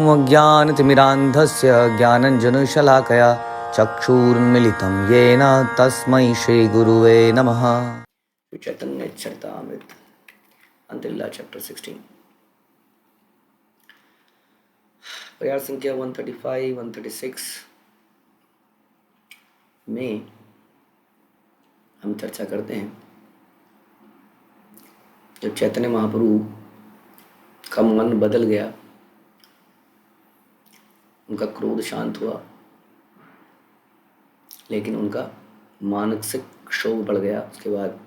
अज्ञानतिमिरान्धस्य ज्ञानञ्जनशलाकया चक्षुरुन्मीलितं येन तस्मै श्रीगुरुवे नमः। चैतन्य चरितामृत अंतिल्ला चैप्टर 16 प्रयास संख्या 135 136 में हम चर्चा करते हैं जब चैतन्य महाप्रभु का मन बदल गया, उनका क्रोध शांत हुआ, लेकिन उनका मानसिक क्षोभ बढ़ गया। उसके बाद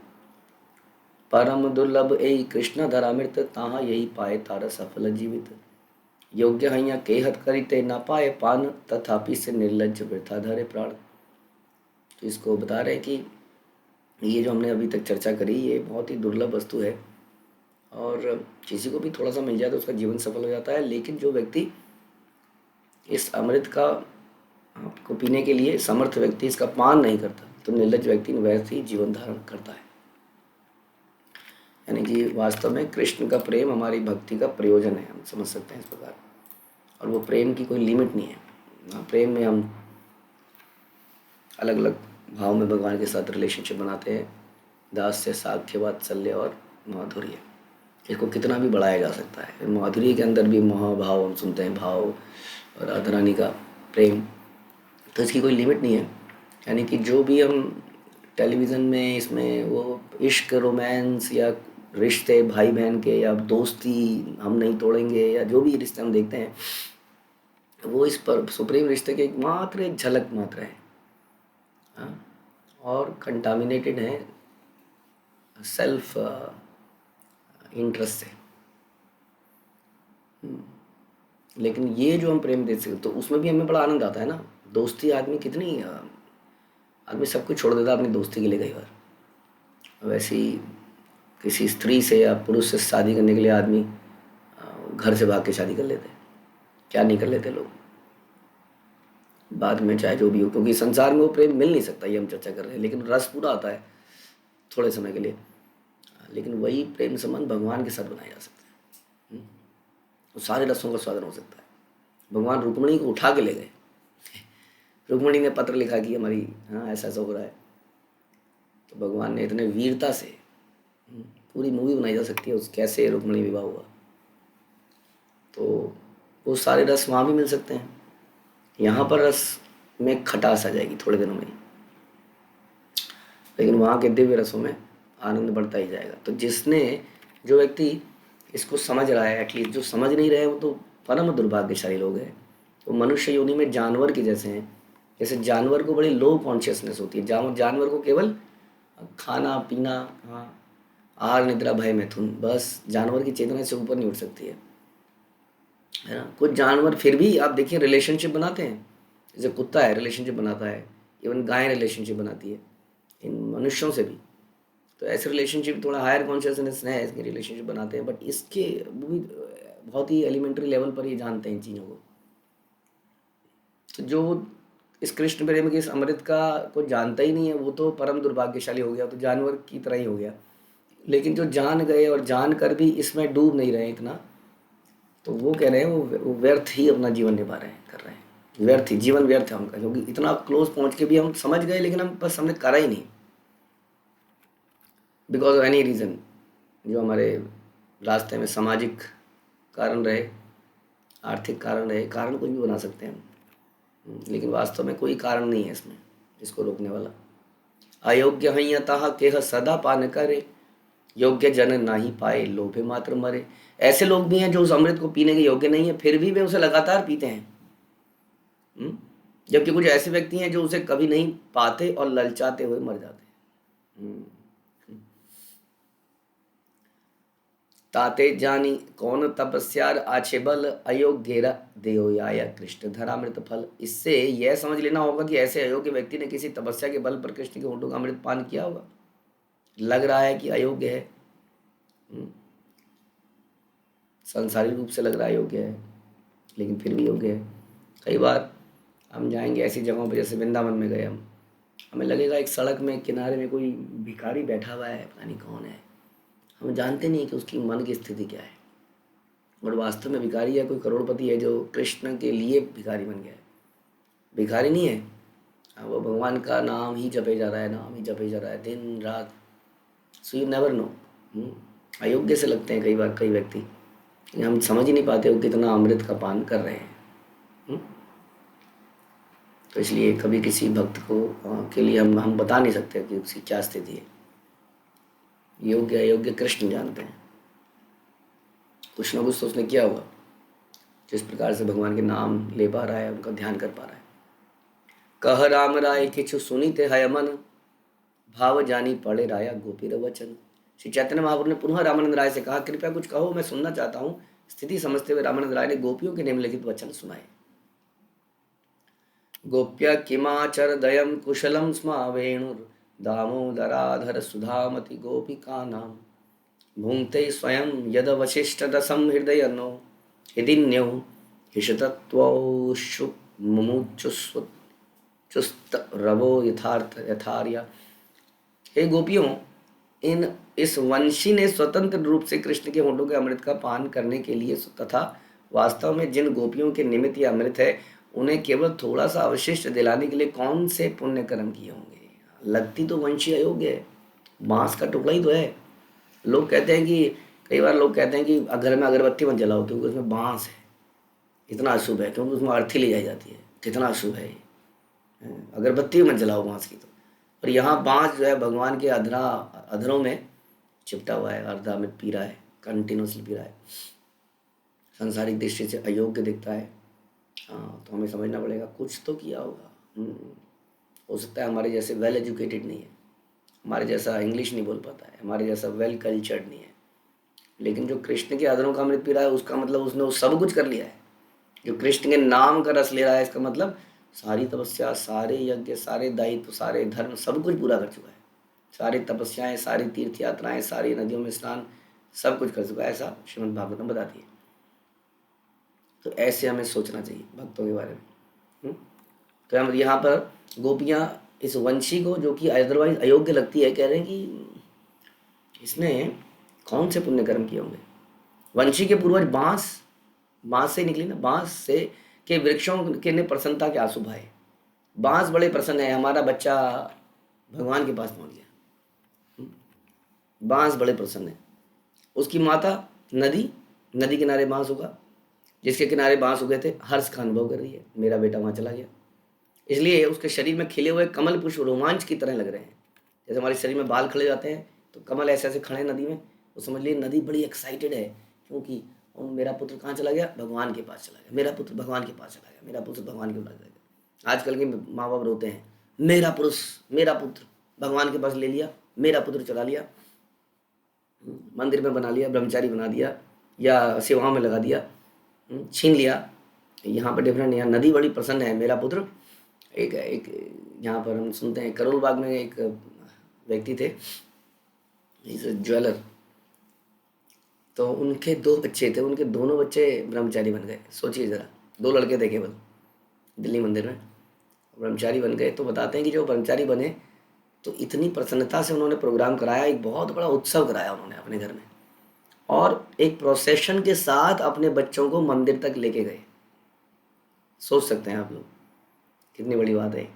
परम दुर्लभ ए कृष्ण धरामृत ताहा यही पाए तारा सफल जीवित योग्य हैया केहत करिते ना पाए पान तथापि से निर्लज्ज वृथा धरे प्राण। तो इसको बता रहे हैं कि ये जो हमने अभी तक चर्चा करी ये बहुत ही दुर्लभ वस्तु है और किसी को भी थोड़ा सा मिल जाए तो उसका जीवन सफल हो जाता है, लेकिन जो व्यक्ति इस अमृत का आपको पीने के लिए समर्थ व्यक्ति इसका पान नहीं करता तो निर्लज्ज व्यक्ति वैसे ही जीवन धारण करता है। यानी कि वास्तव में कृष्ण का प्रेम हमारी भक्ति का प्रयोजन है, हम समझ सकते हैं इस प्रकार। और वो प्रेम की कोई लिमिट नहीं है। प्रेम में हम अलग अलग भाव में भगवान के साथ रिलेशनशिप बनाते हैं, दास्य, साख्य, वात्सल्य और माधुर्य। इसको कितना भी बढ़ाया जा सकता है। माधुर्य के अंदर भी महाभाव हम सुनते हैं, भाव और राधा रानी का प्रेम, तो इसकी कोई लिमिट नहीं है। यानी कि जो भी हम टेलीविज़न में इसमें वो इश्क, रोमांस या रिश्ते भाई बहन के या दोस्ती हम नहीं तोड़ेंगे या जो भी रिश्ते हम देखते हैं वो इस पर सुप्रीम रिश्ते के मात्र एक झलक मात्र है। हाँ, और कंटामिनेटेड है सेल्फ इंटरेस्ट से। लेकिन ये जो हम प्रेम देख सकते तो उसमें भी हमें बड़ा आनंद आता है ना। दोस्ती आदमी कितनी आदमी सब कुछ छोड़ देता अपनी दोस्ती के लिए कई बार। वैसे ही किसी स्त्री से या पुरुष से शादी करने के लिए आदमी घर से भाग के शादी कर लेते हैं, क्या नहीं कर लेते लोग बाद में, चाहे जो भी हो, क्योंकि संसार में वो प्रेम मिल नहीं सकता, ये हम चर्चा कर रहे हैं। लेकिन रस पूरा आता है थोड़े समय के लिए, लेकिन वही प्रेम संबंध भगवान के साथ बनाया जा सकता है। वो सारे रसों का स्वादन हो सकता है। भगवान रुक्मिणी को उठा के ले गए। रुक्मिणी ने पत्र लिखा कि हमारी ऐसा ऐसा हो रहा है, तो भगवान ने इतने वीरता से, पूरी मूवी बनाई जा सकती है उस कैसे रुक्मिणी विवाह हुआ। तो वो सारे रस वहाँ भी मिल सकते हैं। यहाँ पर रस में खटास आ जाएगी थोड़े दिनों में ही, लेकिन वहाँ के दिव्य रसों में आनंद बढ़ता ही जाएगा। तो जो व्यक्ति इसको समझ रहा है, एटलीस्ट जो समझ नहीं रहे वो तो परम दुर्भाग्यशाली लोग हैं। वो मनुष्य योनि में जानवर के जैसे हैं। जैसे जानवर को बड़ी लो कॉन्शियसनेस होती है, जानवर को केवल खाना पीना, आहार निद्रा भय मैथुन, बस जानवर की चेतना से ऊपर नहीं उठ सकती है ना। कुछ जानवर फिर भी आप देखिए रिलेशनशिप बनाते हैं। जैसे कुत्ता है रिलेशनशिप बनाता है, इवन गाय रिलेशनशिप बनाती है इन मनुष्यों से भी। तो ऐसे रिलेशनशिप थोड़ा हायर कॉन्शियसनेस है, इसके रिलेशनशिप बनाते हैं, बट इसके वो भी बहुत ही एलिमेंट्री लेवल पर ये जानते हैं इन चीज़ों को। तो जो इस कृष्ण प्रेम के इस अमृत का को जानता ही नहीं है वो तो परम दुर्भाग्यशाली हो गया, तो जानवर की तरह ही हो गया। लेकिन जो जान गए और जान कर भी इसमें डूब नहीं रहे इतना, तो वो कह रहे हैं वो व्यर्थ ही अपना जीवन निभा रहे हैं, कर रहे हैं व्यर्थ ही, जीवन व्यर्थ है उनका, क्योंकि इतना क्लोज पहुंच के भी हम समझ गए लेकिन हमने करा ही नहीं, बिकॉज ऑफ एनी रीज़न। जो हमारे रास्ते में सामाजिक कारण रहे, आर्थिक कारण रहे, कारण कुछ भी बना सकते हैं हम, लेकिन वास्तव में कोई कारण नहीं है इसमें इसको रोकने वाला। अयोग्य हयतः केह सदा पान करे योग्य जन नाही पाए लोभे मात्र मरे। ऐसे लोग भी हैं जो उस अमृत को पीने के योग्य नहीं है, फिर भी वे उसे लगातार पीते हैं। जबकि कुछ ऐसे व्यक्ति हैं जो उसे कभी नहीं पाते और ललचाते हुए मर जाते हैं। ताते जानी कौन तपस्यार आछे बल अयोग्य देहो या कृष्ण धरामृत फल। इससे यह समझ लेना होगा कि ऐसे अयोग्य व्यक्ति ने किसी तपस्या के बल पर कृष्ण के होठों का अमृत पान किया होगा। लग रहा है कि अयोग्य है, संसारी रूप से लग रहा है योग्य है, लेकिन फिर भी योग्य है। कई बार हम जाएंगे ऐसी जगहों पर, जैसे वृंदावन में गए हमें लगेगा एक सड़क में किनारे में कोई भिखारी बैठा हुआ है, पता नहीं कौन है, हम जानते नहीं कि उसकी मन की स्थिति क्या है। और वास्तव में भिखारी या कोई करोड़पति है जो कृष्ण के लिए भिखारी बन गया है? भिखारी नहीं है। वो भगवान का नाम ही जपे जा रहा है, नाम ही जपे जा रहा है दिन रात। So you never know. अयोग्य से लगते हैं कई बार कई व्यक्ति, हम समझ ही नहीं पाते वो कितना अमृत का पान कर रहे हैं। तो इसलिए कभी किसी भक्त को के लिए हम बता नहीं सकते कि उसकी क्या स्थिति है। योग्य अयोग्य कृष्ण जानते हैं। कुछ ना कुछ तो उसने किया होगा जिस प्रकार से भगवान के नाम ले पा रहा है, उनका ध्यान कर पा रहा है। कह राम राय किछु सुनीते है मन, भाव जानी पड़े राया गोपीर वचन। श्री चैतन्य महाप्रभु ने पुनः रामानंद राय से कहा, कृपया कुछ कहो, मैं सुनना चाहता हूँ। स्थिति समझते हुए रामानंद राय ने गोपियों के निम्नलिखित वचन सुनाए। गोप्य किमाचर दयम कुशलम स्मा वेणुर, दामोदराधर सुधामति गोपिका नाम, भुंक्ते स्वयं यद वशिष्ठ रसम हृदय नो, हिदिन्यो हिषतत्वशु मुमुचुस्व चुस्त रवो यथार्थ यथार्या। हे गोपियों, इस वंशी ने स्वतंत्र रूप से कृष्ण के होठों के अमृत का पान करने के लिए तथा वास्तव में जिन गोपियों के निमित्त यह अमृत है उन्हें केवल थोड़ा सा अवशिष्ट दिलाने के लिए कौन से पुण्य कर्म किए होंगे। लगती तो वंशी अयोग्य है, बांस का टुकड़ा ही तो है। लोग कहते हैं कि कई बार लोग कहते हैं कि घर में अगरबत्ती मत जलाओ क्योंकि उसमें बांस है, इतना अशुभ है, क्योंकि उसमें अर्थी ले जाई जाती है। कितना अशुभ है, अगरबत्ती मत जलाओ बांस की। तो और यहाँ बांस जो है भगवान के अधरों में चिपटा हुआ है, अर्धा अमृत पी रहा है, कंटिन्यूसली पी रहा है, सांसारिक दृष्टि से अयोग्य दिखता है। हाँ, तो हमें समझना पड़ेगा कुछ तो किया होगा। हो सकता है हमारे जैसे वेल एजुकेटेड नहीं है, हमारे जैसा इंग्लिश नहीं बोल पाता है, हमारे जैसा वेल कल्चर्ड नहीं है, लेकिन जो कृष्ण के अधरों का अमृत पी रहा है उसका मतलब उसने वो सब कुछ कर लिया है। जो कृष्ण के नाम का रस ले रहा है इसका मतलब सारी तपस्या, सारे यज्ञ, सारे दायित्व, सारे धर्म, सब कुछ पूरा कर चुका है। सारी तपस्याएं, सारी तीर्थ यात्राएं, सारी नदियों में स्नान, सब कुछ कर चुका है, ऐसा श्रीमद् भागवतम बताती है। तो ऐसे हमें सोचना चाहिए भक्तों के बारे में। तो हम यहाँ पर गोपियाँ इस वंशी को, जो कि अदरवाइज अयोग्य लगती है, कह रहे हैं कि इसने कौन से पुण्य कर्म किए होंगे। वंशी के पूर्वज बांस से निकली ना, बांस से के वृक्षों के ने प्रसन्नता के आंसू बहाए। बांस बड़े प्रसन्न है, हमारा बच्चा भगवान के पास पहुंच गया। बांस बड़े प्रसन्न है। उसकी माता नदी किनारे बांस उगा, जिसके किनारे बांस उगे थे, हर्ष का अनुभव कर रही है, मेरा बेटा वहाँ चला गया। इसलिए उसके शरीर में खिले हुए कमल पुष्प रोमांच की तरह लग रहे हैं। जैसे हमारे शरीर में बाल खड़े जाते हैं तो कमल ऐसे ऐसे खड़े नदी में, तो समझ लीजिए नदी बड़ी एक्साइटेड है, क्योंकि मेरा पुत्र कहाँ चला गया, भगवान के पास चला गया, मेरा पुत्र भगवान के पास चला गया, मेरा पुत्र भगवान के पास चला गया। आजकल के माँ बाप रोते हैं, मेरा पुत्र भगवान के पास ले लिया, मेरा पुत्र चला लिया, मंदिर में बना लिया, ब्रह्मचारी बना दिया, या सेवाओं में लगा दिया, छीन लिया। यहाँ पर डिफरेंट, यहाँ नदी बड़ी प्रसन्न है, मेरा पुत्र। एक यहाँ पर हम सुनते हैं करोल बाग में एक व्यक्ति थे, इज ज्वेलर, तो उनके 2 बच्चे थे, उनके दोनों बच्चे ब्रह्मचारी बन गए। सोचिए ज़रा, 2 लड़के थे केवल, दिल्ली मंदिर में ब्रह्मचारी बन गए। तो बताते हैं कि जो ब्रह्मचारी बने तो इतनी प्रसन्नता से उन्होंने प्रोग्राम कराया, एक बहुत बड़ा उत्सव कराया उन्होंने अपने घर में, और एक प्रोसेशन के साथ अपने बच्चों को मंदिर तक लेके गए। सोच सकते हैं आप लोग कितनी बड़ी बात है।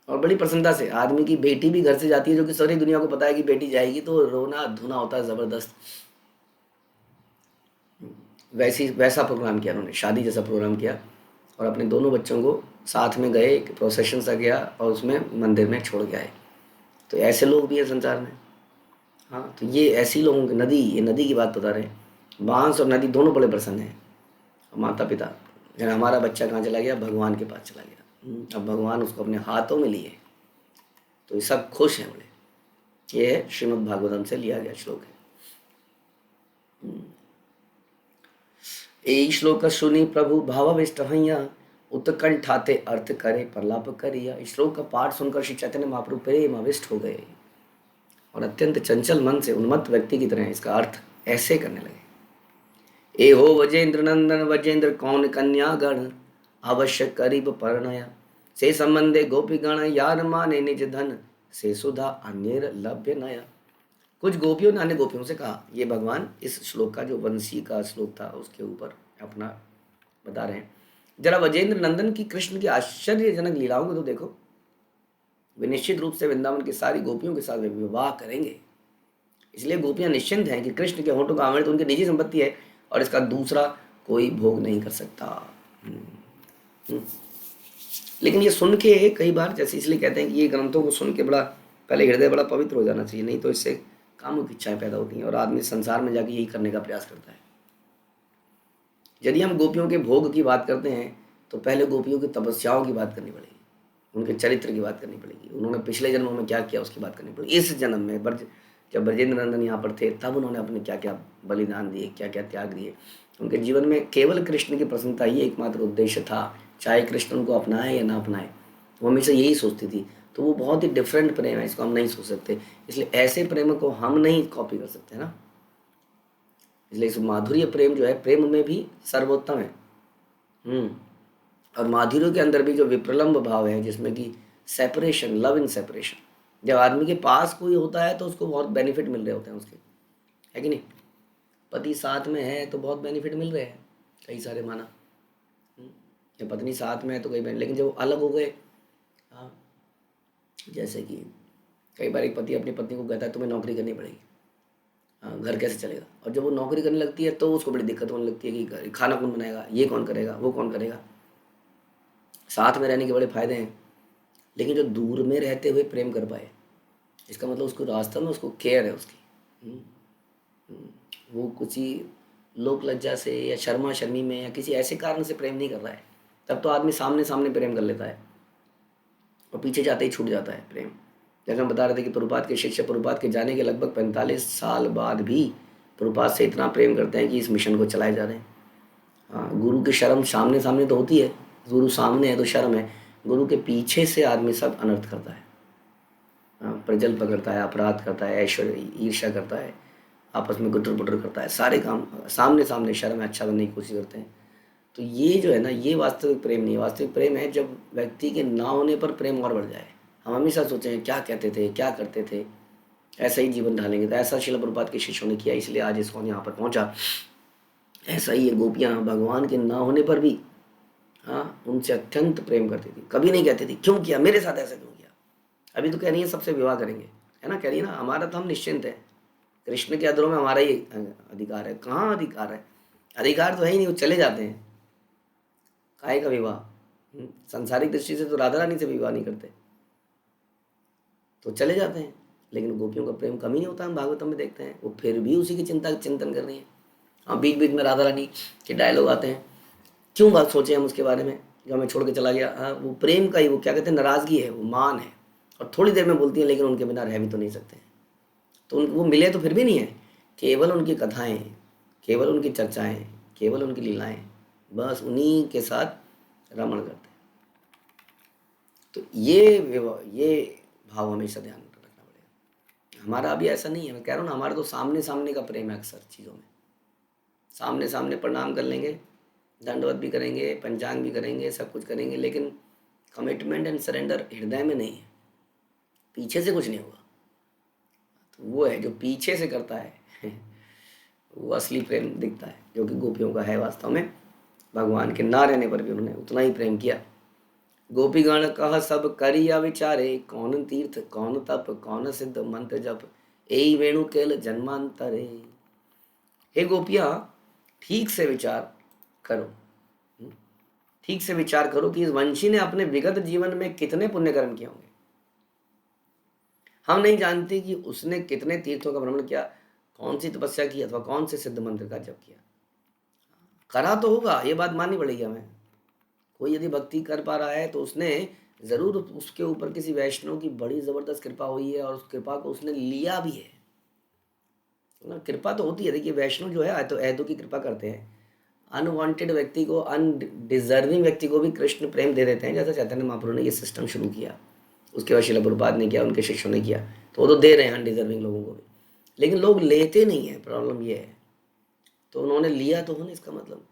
और बड़ी प्रसन्नता से आदमी की बेटी भी घर से जाती है, जो कि सारी दुनिया को पता है कि बेटी जाएगी, तो रोना धुना होता है ज़बरदस्त। वैसा प्रोग्राम किया उन्होंने, शादी जैसा प्रोग्राम किया, और अपने दोनों बच्चों को साथ में गए, एक प्रोसेशन सा गया और उसमें मंदिर में छोड़ के आए। तो ऐसे लोग भी हैं संसार में। हाँ, तो ये ऐसी लोगों की ये नदी की बात बता रहे हैं। बांस और नदी दोनों बड़े प्रसन्न हैं। माता पिता, यानी हमारा बच्चा कहाँ चला गया, भगवान के पास चला गया, अब भगवान उसको अपने हाथों में लिए, तो ये सब खुश हैं बड़े। ये है श्रीमद् भागवतम से लिया गया श्लोक है। यही श्लोक सुनी प्रभु भावाविष्ट हइया, उत्कंठाते अर्थ करे प्रलाप करिया। इस श्लोक का पाठ सुनकर श्री चैतन्य महाप्रभु प्रेम आविष्ट हो गए और अत्यंत चंचल मन से उन्मत्त व्यक्ति की तरह इसका अर्थ ऐसे करने लगे। ए हो वजेंद्र नंदन वजेंद्र कौन कन्या गण, अवश्य करीब परनया, से संबंधे गोपी गण यार माने निज धन, से सुधा अन्य लभ्य नया। कुछ गोपियों ने अन्य गोपियों से कहा, ये भगवान इस श्लोक का जो वंशी का श्लोक था उसके ऊपर अपना बता रहे हैं, जरा ब्रजेंद्र नंदन की कृष्ण की आश्चर्यजनक लीलाओं को तो देखो। वे निश्चित रूप से वृंदावन की सारी गोपियों के साथ वे विवाह करेंगे, इसलिए गोपियां निश्चिंत हैं कि कृष्ण के होठों का अमृत उनकी निजी संपत्ति है और इसका दूसरा कोई भोग नहीं कर सकता। हम्म। लेकिन ये सुन के कई बार, जैसे इसलिए कहते हैं कि ये ग्रंथों को सुन के बड़ा पहले हृदय बड़ा पवित्र हो जाना चाहिए, नहीं तो इससे कामुक इच्छाएं पैदा होती हैं और आदमी संसार में जाके यही करने का प्रयास करता है। यदि हम गोपियों के भोग की बात करते हैं तो पहले गोपियों की तपस्याओं की बात करनी पड़ेगी, उनके चरित्र की बात करनी पड़ेगी, उन्होंने पिछले जन्मों में क्या किया उसकी बात करनी पड़ेगी। इस जन्म में जब ब्रजेंद्र नंदन यहाँ पर थे तब उन्होंने अपने क्या क्या बलिदान दिए, क्या क्या त्याग दिए। उनके जीवन में केवल कृष्ण की प्रसन्नता ही एकमात्र उद्देश्य था, चाहे कृष्ण उनको अपनाए या ना अपनाए, वो हमेशा यही सोचती थी। तो वो बहुत ही डिफरेंट प्रेम है, इसको हम नहीं सोच सकते, इसलिए ऐसे प्रेम को हम नहीं कॉपी कर सकते ना। इसलिए इस माधुर्य प्रेम जो है प्रेम में भी सर्वोत्तम है। और माधुर्य के अंदर भी जो विप्रलम्ब भाव है, जिसमें कि सेपरेशन, लव इन सेपरेशन, जब आदमी के पास कोई होता है तो उसको बहुत बेनिफिट मिल रहे होते हैं उसके, है कि नहीं। पति साथ में है तो बहुत बेनिफिट मिल रहे हैं, कई सारे माना। या पत्नी साथ में है तो कई बेनिफिट, लेकिन जब अलग हो गए, हाँ, जैसे कि कई बार एक पति अपनी पत्नी को कहता है तुम्हें नौकरी करनी पड़ेगी, हाँ, घर कैसे चलेगा। और जब वो नौकरी करने लगती है तो उसको बड़ी दिक्कत होने लगती है कि खाना कौन बनाएगा, ये कौन करेगा, वो कौन करेगा। साथ में रहने के बड़े फायदे हैं, लेकिन जो दूर में रहते हुए प्रेम कर पाए, इसका मतलब उसको रास्ता में उसको केयर है उसकी। वो कुछ ही लोक लज्जा से या शर्मा शर्मी में या किसी ऐसे कारण से प्रेम नहीं कर रहा है, तब तो आदमी सामने सामने प्रेम कर लेता है और पीछे जाते ही छूट जाता है प्रेम। जैसे हम बता रहे थे कि प्रभुपाद के शिष्य प्रभुपाद के जाने के लगभग 45 साल बाद भी प्रभुपाद से इतना प्रेम करते हैं कि इस मिशन को चलाए जा रहे हैं। हाँ, गुरु की शर्म सामने सामने तो होती है, गुरु सामने है तो शर्म है, गुरु के पीछे से आदमी सब अनर्थ करता है, प्रजल पकड़ता है, अपराध करता है, ऐश्वर्य ईर्ष्या करता है, आपस में गुटर पुटर करता है, सारे काम सामने सामने शर्म है अच्छा बनने की कोशिश करते हैं। तो ये जो है ना, ये वास्तविक प्रेम नहीं है। वास्तविक प्रेम है जब व्यक्ति के ना होने पर प्रेम और बढ़ जाए। हम हमेशा सोचें क्या कहते थे, क्या करते थे, ऐसा ही जीवन ढालेंगे। तो ऐसा श्रील प्रभुपाद के शिष्यों ने किया, इसलिए आज इसको यहाँ पर पहुँचा। ऐसा ही ये गोपियाँ भगवान के ना होने पर भी, हाँ, उनसे अत्यंत प्रेम करती थी। कभी नहीं कहती थी क्यों किया, मेरे साथ ऐसा क्यों किया। अभी तो कह रही है सबसे विवाह करेंगे, है ना, कह रही है ना, हमारा तो हम निश्चिंत है, कृष्ण के अधरों में हमारा ही अधिकार है। कहाँ अधिकार है, अधिकार तो है ही नहीं, वो चले जाते हैं। काहे का विवाह, संसारिक दृष्टि से तो राधा रानी से विवाह नहीं करते, तो चले जाते हैं। लेकिन गोपियों का प्रेम कमी नहीं होता, हम भागवतम में देखते हैं, वो फिर भी उसी की चिंतन कर रही है। हाँ, बीच बीच में राधा रानी के डायलॉग आते हैं, क्यों बात सोचे हम उसके बारे में, जो हमें छोड़ के चला गया। हाँ, वो प्रेम का ही, वो क्या कहते हैं, नाराज़गी है, वो मान है। और थोड़ी देर में बोलती है लेकिन उनके बिना रह भी तो नहीं सकते। तो वो मिले तो फिर भी नहीं है, केवल उनकी कथाएं, केवल उनकी चर्चाएं, केवल उनकी लीलाएं, बस उन्हीं के साथ रमण करते। तो ये भाव हमेशा ध्यान में रखना पड़ेगा। हमारा अभी ऐसा नहीं है, मैं कह रहा हूँ ना, हमारा तो सामने सामने का प्रेम है। अक्सर चीज़ों में सामने सामने प्रणाम कर लेंगे, दंडवत भी करेंगे, पंचांग भी करेंगे, सब कुछ करेंगे, लेकिन कमिटमेंट एंड सरेंडर हृदय में नहीं है, पीछे से कुछ नहीं होगा। तो वो है जो पीछे से करता है वो असली प्रेम दिखता है, जो कि गोपियों का है वास्तव में। भगवान के ना रहने पर भी उन्होंने उतना ही प्रेम किया। गोपीगण कह सब करिया विचारे, कौन तीर्थ कौन तप कौन सिद्ध मंत्र जप, एई वेणु केल जन्मांतरे। हे गोपियाँ, ठीक से विचार करो, ठीक से विचार करो कि इस वंशी ने अपने विगत जीवन में कितने पुण्य कर्म किए होंगे। हम नहीं जानते कि उसने कितने तीर्थों का भ्रमण किया, कौन सी तपस्या की, अथवा कौन से सिद्ध मंत्र का जप किया। करा तो होगा, ये बात माननी पड़ेगी हमें। कोई यदि भक्ति कर पा रहा है तो उसने ज़रूर उसके ऊपर किसी वैष्णव की बड़ी ज़बरदस्त कृपा हुई है और उस कृपा को उसने लिया भी है। ना, कृपा तो होती है। देखिए, वैष्णव जो है तो ऐदों की कृपा करते हैं, अनवांटेड व्यक्ति को, अनडिजर्विंग व्यक्ति को भी कृष्ण प्रेम दे देते हैं। जैसा चैतन्य महाप्रभु ने ये सिस्टम शुरू किया, उसके बाद श्रील प्रभुपाद ने किया, उनके शिष्यों ने किया, तो वो तो दे रहे हैं अनडिजर्विंग लोगों को भी, लेकिन लोग लेते नहीं हैं, प्रॉब्लम ये है। तो उन्होंने लिया तो होने, इसका मतलब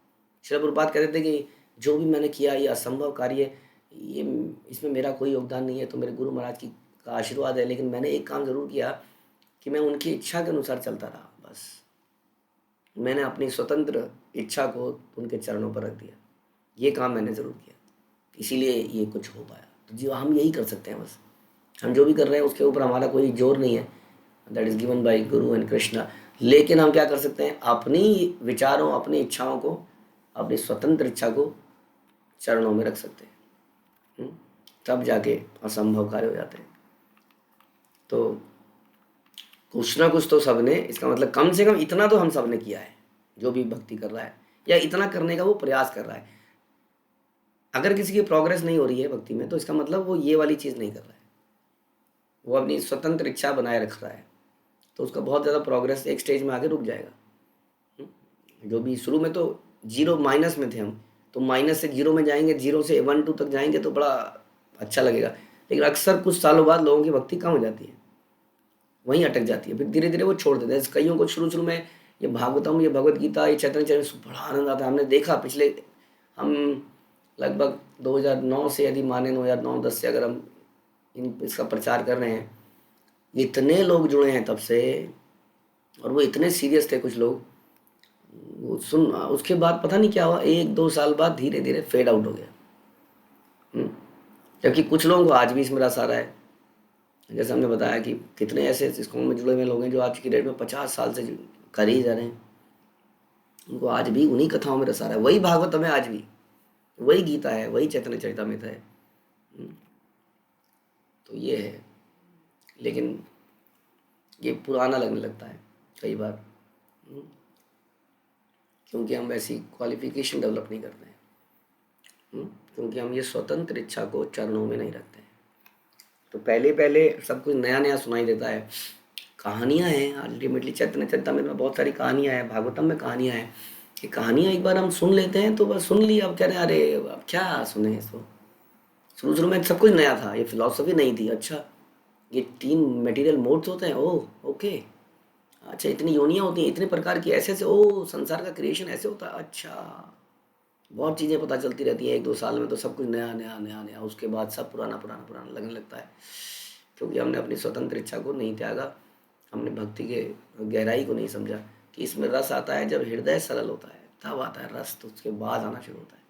श्रील प्रभुपाद कहते थे कि जो भी मैंने किया ये असंभव कार्य, ये इसमें मेरा कोई योगदान नहीं है, तो मेरे गुरु महाराज की का आशीर्वाद है। लेकिन मैंने एक काम ज़रूर किया कि मैं उनकी इच्छा के अनुसार चलता रहा, बस मैंने अपनी स्वतंत्र इच्छा को उनके चरणों पर रख दिया। ये काम मैंने ज़रूर किया, इसीलिए ये कुछ हो पाया। तो जी हम यही कर सकते हैं बस। हम जो भी कर रहे हैं उसके ऊपर हमारा कोई जोर नहीं है, that is given by Guru and Krishna. लेकिन हम क्या कर सकते हैं, अपनी विचारों, अपनी इच्छाओं को, अपनी स्वतंत्र इच्छा को चरणों में रख सकते हैं। तब जाके असंभव कार्य हो जाते हैं। तो कुछ ना कुछ तो सबने, इसका मतलब कम से कम इतना तो हम सबने किया है, जो भी भक्ति कर रहा है या इतना करने का वो प्रयास कर रहा है। अगर किसी की प्रोग्रेस नहीं हो रही है भक्ति में, तो इसका मतलब वो ये वाली चीज़ नहीं कर रहा है, वो अपनी स्वतंत्र इच्छा बनाए रख रहा है, तो उसका बहुत ज़्यादा प्रोग्रेस एक स्टेज में आके रुक जाएगा। जो भी शुरू में तो जीरो माइनस में थे हम, तो माइनस से जीरो में जाएंगे, जीरो से 1 2 तक जाएंगे तो बड़ा अच्छा लगेगा। लेकिन अक्सर कुछ सालों बाद लोगों की भक्ति कम हो जाती है, वहीं अटक जाती है, फिर धीरे धीरे वो छोड़ देते हैं। कईयों को शुरू शुरू में ये भागवतम, ये भगवत गीता, ये चैतन्य चरित बड़ा आनंद आता है। हमने देखा पिछले, हम लगभग 2009 से, यदि माने 2009-10 से, अगर हम इसका प्रचार कर रहे हैं, इतने लोग जुड़े हैं तब से, और वो इतने सीरियस थे कुछ लोग। वो सुन, उसके बाद पता नहीं क्या हुआ, 1 2 साल बाद धीरे धीरे फेड आउट हो गया। जबकि कुछ लोगों को आज भी इसमें रस आ रहा है। जैसे हमने बताया कि कितने ऐसे इस्कॉन में जुड़े हुए लोग हैं जो आज की डेट में 50 साल से कर ही जा रहे हैं, उनको आज भी उन्हीं कथाओं में रस आ रहा है। वही भागवतम है आज भी, वही गीता है, वही चैतन्य चरितामृत है। तो ये है, लेकिन ये पुराना लगने लगता है कई बार, क्योंकि हम वैसी क्वालिफिकेशन डेवलप नहीं करते हैं, क्योंकि हम ये स्वतंत्र इच्छा को चरणों में नहीं रखते हैं। तो पहले पहले सब कुछ नया नया सुनाई देता है, कहानियाँ हैं। अल्टीमेटली चैतन्य चरितामृत में बहुत सारी कहानियाँ हैं, भागवतम में कहानियाँ हैं। ये कहानियाँ एक बार हम सुन लेते हैं तो बस सुन ली, अब कह रहे हैं अरे अब क्या सुने इसको। शुरू शुरू में सब कुछ नया था, ये फिलॉसफी नहीं थी। अच्छा, ये 3 मटेरियल मोड्स होते हैं, ओह ओके, अच्छा इतनी योनियाँ होती हैं, इतने प्रकार की, ऐसे ऐसे, ओह संसार का क्रिएशन ऐसे होता है। अच्छा, बहुत चीज़ें पता चलती रहती हैं 1 2 साल में, तो सब कुछ नया नया नया नया। उसके बाद सब पुराना पुराना पुराना लगने लगता है, क्योंकि हमने अपनी स्वतंत्र इच्छा को नहीं त्यागा, हमने भक्ति के गहराई को नहीं समझा कि इसमें रस आता है जब हृदय सरल होता है, तब आता है रस, तो उसके बाद आना शुरू होता है।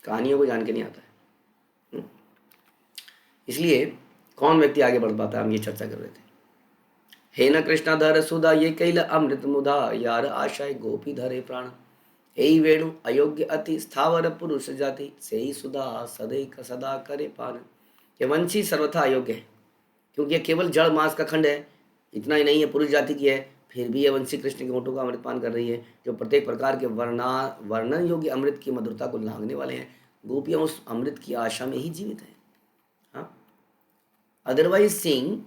कहानियों को जान के नहीं आता है। इसलिए कौन व्यक्ति आगे बढ़ पाता है, हम ये चर्चा कर रहे थे। हे न कृष्णा धर सुधा, ये कैल अमृत मुधा, यार आशाय गोपी धरे प्राण। यही वेणु अयोग्य अति, स्थावर पुरुष जाति, से ही सुधा सदैक सदा करे पान। ये वंशी सर्वथा अयोग्य है, क्योंकि ये केवल जड़ मांस का खंड है। इतना ही नहीं है, पुरुष जाति की है, फिर भी ये वंशी कृष्ण के होठों का अमृत पान कर रही है, जो प्रत्येक प्रकार के वर्णन योग्य अमृत की मधुरता को लांघने वाले हैं। गोपियाँ उस अमृत की आशा में ही जीवित हैं। हाँ, अदरवाइज सिंह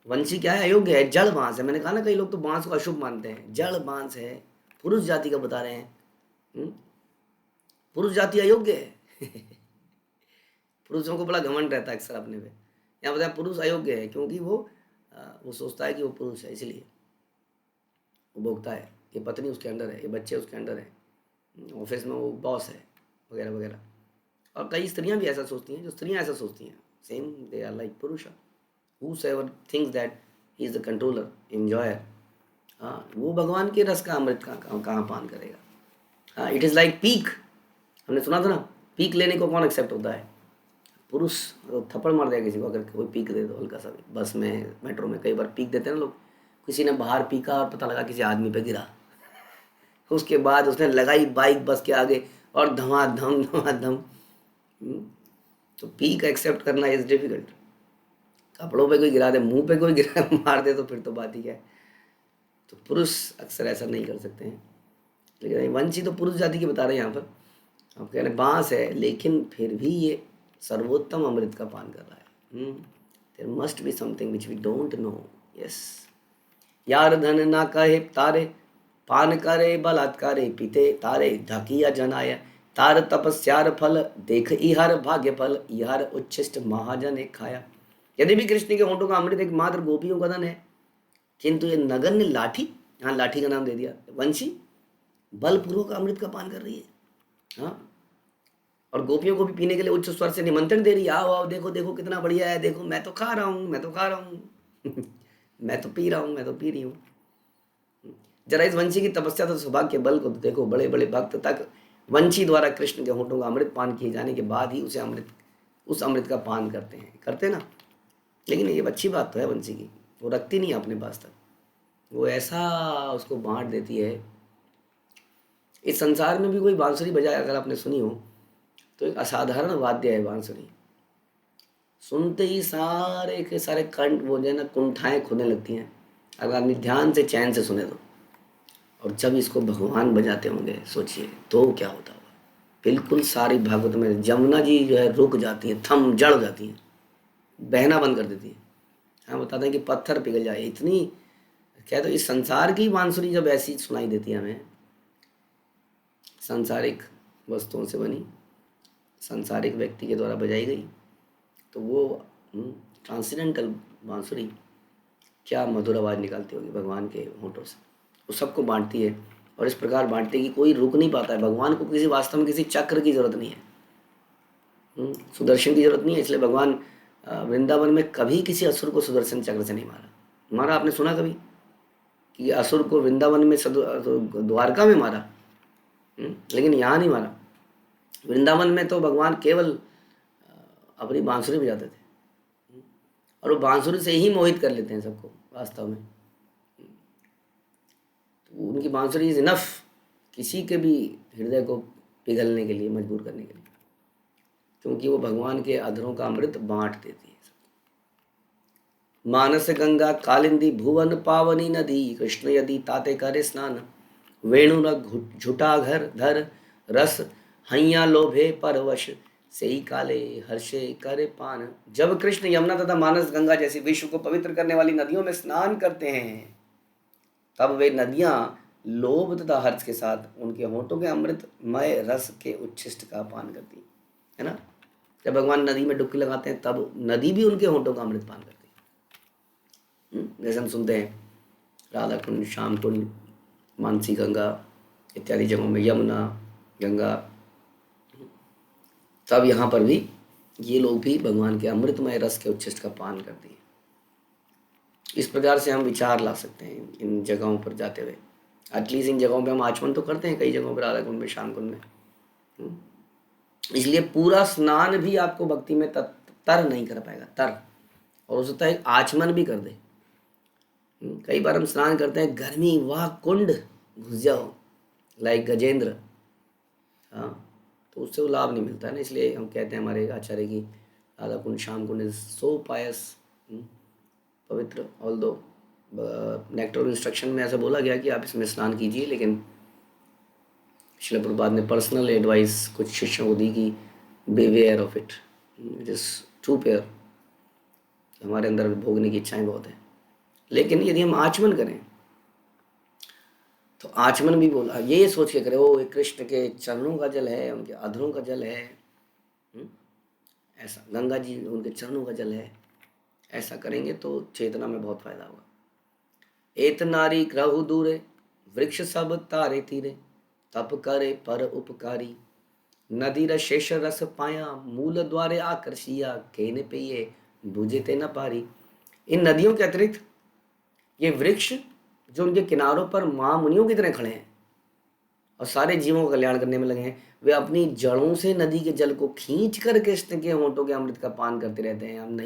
वंशी क्या है, अयोग्य है, जड़ बांस है। मैंने कहा ना, कई लोग तो बांस को अशुभ मानते हैं, जड़ बांस है, पुरुष जाति का बता रहे हैं। पुरुष जाति अयोग्य है। पुरुषों को बड़ा घमंड रहता है अक्सर अपने पे। यहाँ बताया पुरुष अयोग्य है, क्योंकि वो सोचता है कि वो पुरुष है, इसलिए वो भोगता है। ये पत्नी उसके अंडर है, ये बच्चे उसके अंडर है, ऑफिस में वो बॉस है, वगैरह वगैरह। और कई स्त्रियां भी ऐसा सोचती हैं, जो स्त्रियां ऐसा सोचती हैं, सेम दे आर लाइक पुरुष। whosoever thinks that he is the controller, enjoyer, हाँ, वो भगवान के रस का अमृत कहाँ पान करेगा। हाँ, इट इज़ लाइक पीक। हमने सुना था ना, पीक लेने को कौन एक्सेप्ट होता है, पुरुष। थप्पड़ मार देगा किसी को अगर कोई पीक दे दो हल्का सा भी। बस में, मेट्रो में कई बार पीक देते हैं ना लोग। किसी ने बाहर पीका और पता लगा किसी आदमी पे गिरा, उसके बाद उसने लगाई बाइक बस के आगे और धमाधम धमाधम। तो पीक एक्सेप्ट करना इज डिफिकल्ट। कपड़ों पे कोई गिरा दे, मुंह पे कोई गिरा मार दे, तो फिर तो बात ही क्या है। तो पुरुष अक्सर ऐसा नहीं कर सकते हैं। लेकिन वंशी तो पुरुष जाति की बता रहे हैं यहाँ पर। आप कह रहे हैं बांस है, लेकिन फिर भी ये सर्वोत्तम अमृत का पान कर रहा है। There must be something which we don't know. Yes, यार धन ना कहे तारे, पान करे बलात्कारे, पीते तारे ढकिया जनाय, तार तपस्यार फल देख इहर भाग्य फल, इहर उच्छिष्ट महाजन एक खाया। यदि भी कृष्ण के होंठों का अमृत एक मात्र गोपियों का धन है, किंतु ये नगण्य लाठी, यहाँ लाठी का नाम दे दिया, वंशी बलपूर्वक अमृत का पान कर रही है। हाँ, और गोपियों को भी पीने के लिए उच्च स्वर से निमंत्रण दे रही है, आओ आओ, देखो देखो कितना बढ़िया है, देखो मैं तो खा रहा हूँ, मैं तो खा रहा हूँ। मैं तो पी रहा हूँ, मैं तो पी रही हूँ। जरा इस वंशी की तपस्या तो सौभाग्य बल को तो देखो, बड़े बड़े भक्त तक वंशी द्वारा कृष्ण के होठों का अमृत पान किए जाने के बाद ही उस अमृत का पान करते ना। लेकिन ये अच्छी बात तो है वंशी की, वो रखती नहीं है अपने पास तक, वो ऐसा उसको बांट देती है। इस संसार में भी कोई बांसुरी बजाए अगर आपने सुनी हो तो एक असाधारण वाद्य है बांसुरी। सुनते ही सारे के सारे कंठ वो जो है ना कुंठाएं खुलने लगती हैं, अगर आदमी ध्यान से चैन से सुने तो। और जब इसको भगवान बजाते होंगे सोचिए तो क्या होता होगा। बिल्कुल सारी भागवत में जमुना जी जो है रुक जाती है, थम जड़ जाती है, बहना बंद कर देती है। हाँ, बताते हैं कि पत्थर पिघल जाए इतनी। क्या तो इस संसार की बांसुरी जब ऐसी सुनाई देती है हमें, सांसारिक वस्तुओं से बनी, सांसारिक व्यक्ति के द्वारा बजाई गई, तो वो ट्रांसेंडेंटल बांसुरी क्या मधुर आवाज़ निकालती होगी भगवान के होठों से। वो सबको बांटती है और इस प्रकार बांटती है कि कोई रुक नहीं पाता है। भगवान को किसी वास्तव में किसी चक्र की जरूरत नहीं है, सुदर्शन की जरूरत नहीं है। इसलिए भगवान वृंदावन में कभी किसी असुर को सुदर्शन चक्र से नहीं मारा। आपने सुना कभी कि असुर को वृंदावन में द्वारका में मारा? लेकिन यहाँ नहीं मारा। वृंदावन में तो भगवान केवल अपनी बांसुरी बजाते थे और वो बांसुरी से ही मोहित कर लेते हैं सबको वास्तव में। तो उनकी बांसुरी इज इनफ किसी के भी हृदय को पिघलने के लिए, मजबूर करने के लिए, क्योंकि वो भगवान के अधरों का अमृत बांट देती है। मानस गंगा कालिंदी भुवन पावनी नदी, कृष्ण यदि ताते करे स्नान, वेणु न झुटा घर धर, रस हैया लोभे परवश, से ही काले हर्षे करे पान। जब कृष्ण यमुना तथा मानस गंगा जैसी विश्व को पवित्र करने वाली नदियों में स्नान करते हैं, तब वे नदियां लोभ तथा हर्ष के साथ उनके होठों के अमृतमय रस के उच्छिष्ट का पान करती है ना। जब भगवान नदी में डुबकी लगाते हैं तब नदी भी उनके होठों का अमृत पान करती है। जैसे हम सुनते हैं राधा कुंड, श्याम कुंड, मानसी गंगा इत्यादि जगहों में, यमुना गंगा, तब यहाँ पर भी ये लोग भी भगवान के अमृतमय रस के उच्छिष्ट का पान करते हैं। इस प्रकार से हम विचार ला सकते हैं इन जगहों पर जाते हुए। एटलीस्ट इन जगहों पे हम आचमन तो करते हैं, कई जगहों पर राधा कुंड में, श्याम कुंड में। इसलिए पूरा स्नान भी आपको भक्ति में तर नहीं कर पाएगा, तर, और हो सकता है आचमन भी कर दे। कई बार हम स्नान करते हैं, गर्मी, वाह कुंड घुस जाओ लाइक गजेंद्र, हाँ, तो उससे वो लाभ नहीं मिलता है ना। इसलिए हम कहते हैं हमारे आचार्य की राधा कुंड, श्याम कुंड इज सो पायस, पवित्र। ऑल्दो नेक्टर इंस्ट्रक्शन में ऐसा बोला गया कि आप इसमें स्नान कीजिए, लेकिन श्रील प्रभुपाद ने पर्सनल एडवाइस कुछ शिष्यों को दी कि beware of it, it is too pair. हमारे अंदर भोगने की इच्छाएं बहुत हैं, लेकिन यदि हम आचमन करें तो आचमन भी बोला ये सोच के करें, वो कृष्ण के चरणों का जल है, उनके अधरों का जल है, ऐसा गंगा जी उनके चरणों का जल है, ऐसा करेंगे तो चेतना में बहुत फायदा होगा। एत नारी ग्रहु दूरे, वृक्ष सब तारे तीरे, तप करे पर उपकारी, नदी शेष रस पाया, मूल द्वारे आकर्षिया, कहने पे ये बुझे ते न पारी। इन नदियों के अतिरिक्त ये वृक्ष जो उनके किनारों पर महामुनियों की तरह खड़े हैं और सारे जीवों का कल्याण करने में लगे हैं, वे अपनी जड़ों से नदी के जल को खींच कर कृष्ण के होठों के अमृत का पान करते रहते हैं। हम नहीं